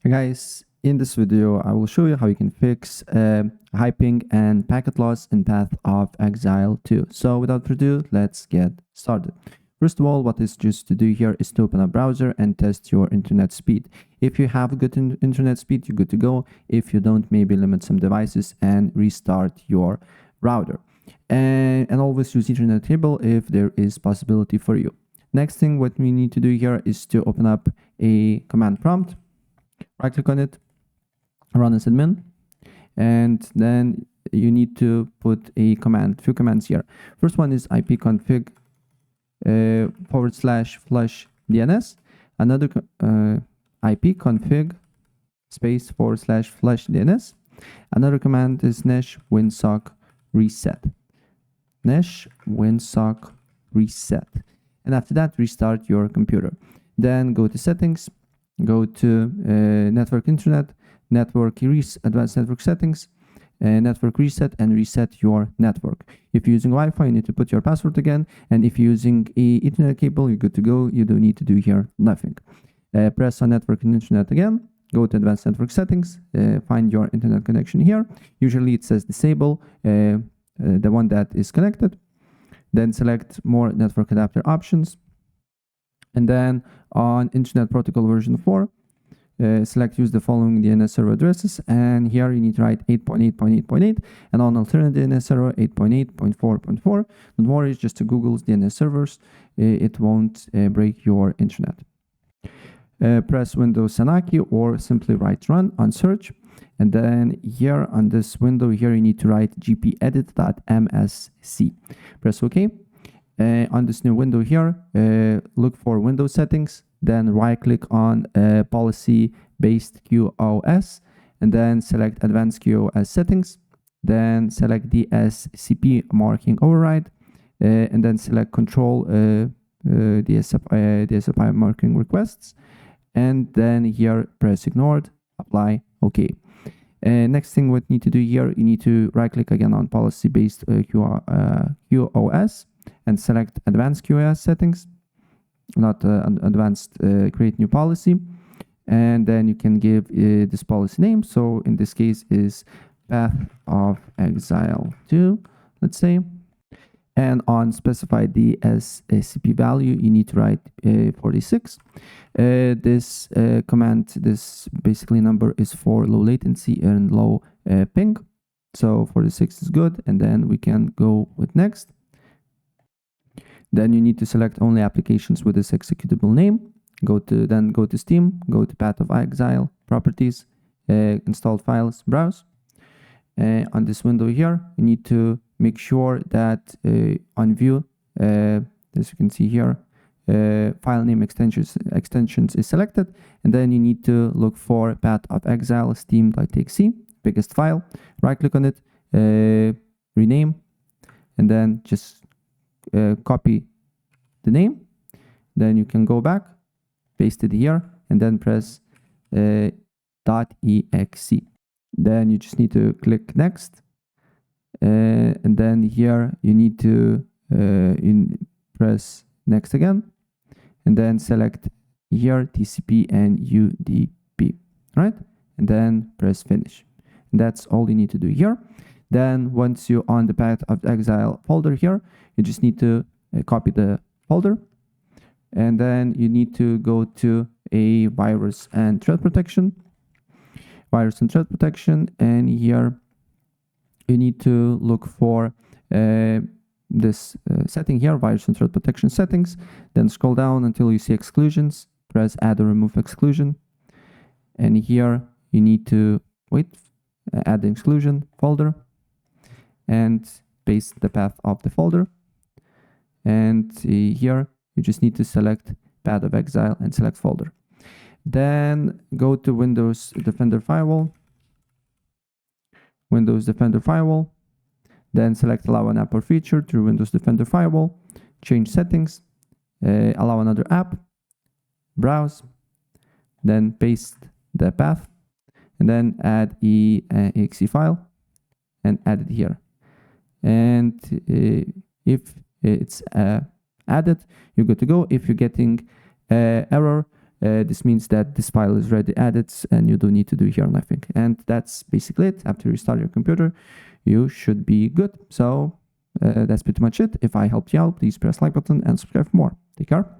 Hey guys, in this video I will show you how you can fix hyping and packet loss in Path of Exile 2. So without further ado, let's get started. First of all, what is just to do here is to open a browser and test your internet speed. If you have good internet speed, you're good to go. If you don't, maybe limit some devices and restart your router. And always use Ethernet cable if there is possibility for you. Next thing what we need to do here is to open up a command prompt. Right click on it, run as admin, and then you need to put a command, few commands here. First one is ipconfig /flush DNS. Another ipconfig space /flush DNS. Another command is nesh winsock reset. Nesh winsock reset. And after that, restart your computer. Then go to settings. Go to network internet, advanced network settings, network reset, and reset your network. If you're using Wi-Fi, you need to put your password again. And if you're using a Ethernet cable, you're good to go. You don't need to do here nothing. Press on network and internet again. Go to advanced network settings. Find your internet connection here. Usually it says disable, the one that is connected. Then select more network adapter options. And then on Internet Protocol version 4, select use the following DNS server addresses. And here you need to write 8.8.8.8. And on alternative DNS server 8.8.4.4. Don't worry, it's just to Google's DNS servers. It won't break your internet. Press Windows Sanaki or simply write run on search. And then here on this window here, you need to write gpedit.msc. Press OK. On this new window here, look for Windows settings, then right click on policy-based QoS, and then select Advanced QoS settings, then select DSCP marking override, and then select Control DSCP marking requests, and then here press Ignored, apply, OK. Next thing what you need to do here, you need to right click again on policy-based QoS, and select Advanced QoS settings, not advanced create new policy. And then you can give this policy name. So in this case is Path of Exile 2, let's say. And on specify DSCP value, you need to write 46. This command, this basically number is for low latency and low ping. So 46 is good. And then we can go with next. Then you need to select only applications with this executable name. Go to Steam, go to Path of Exile, Properties, Installed Files, Browse. On this window here, you need to make sure that on View, as you can see here, file name extensions is selected. And then you need to look for Path of Exile, steam.exe, biggest file. Right click on it, rename, and then just copy the name. Then you can go back, paste it here, and then press .exe. Then you just need to click next, and then here you need to press next again, and then select here TCP and UDP, right? And then press finish. And that's all you need to do here. Then once you're on the Path of Exile folder here, you just need to copy the folder. And then you need to go to a virus and threat protection. And here you need to look for this setting here, virus and threat protection settings. Then scroll down until you see exclusions. Press add or remove exclusion. And here you need to add the exclusion folder and paste the path of the folder. And here you just need to select Path of Exile and select folder. Then go to Windows Defender Firewall. Then select allow an app or feature through Windows Defender Firewall. Change settings. Allow another app. Browse. Then paste the path. And then add exe file and add it here. And if it's added, you're good to go. If you're getting error, This means that this file is already added and you don't need to do here nothing. And that's basically it. After you restart your computer, you should be good. So that's pretty much it. If I helped you out, please press like button and subscribe for more. Take care.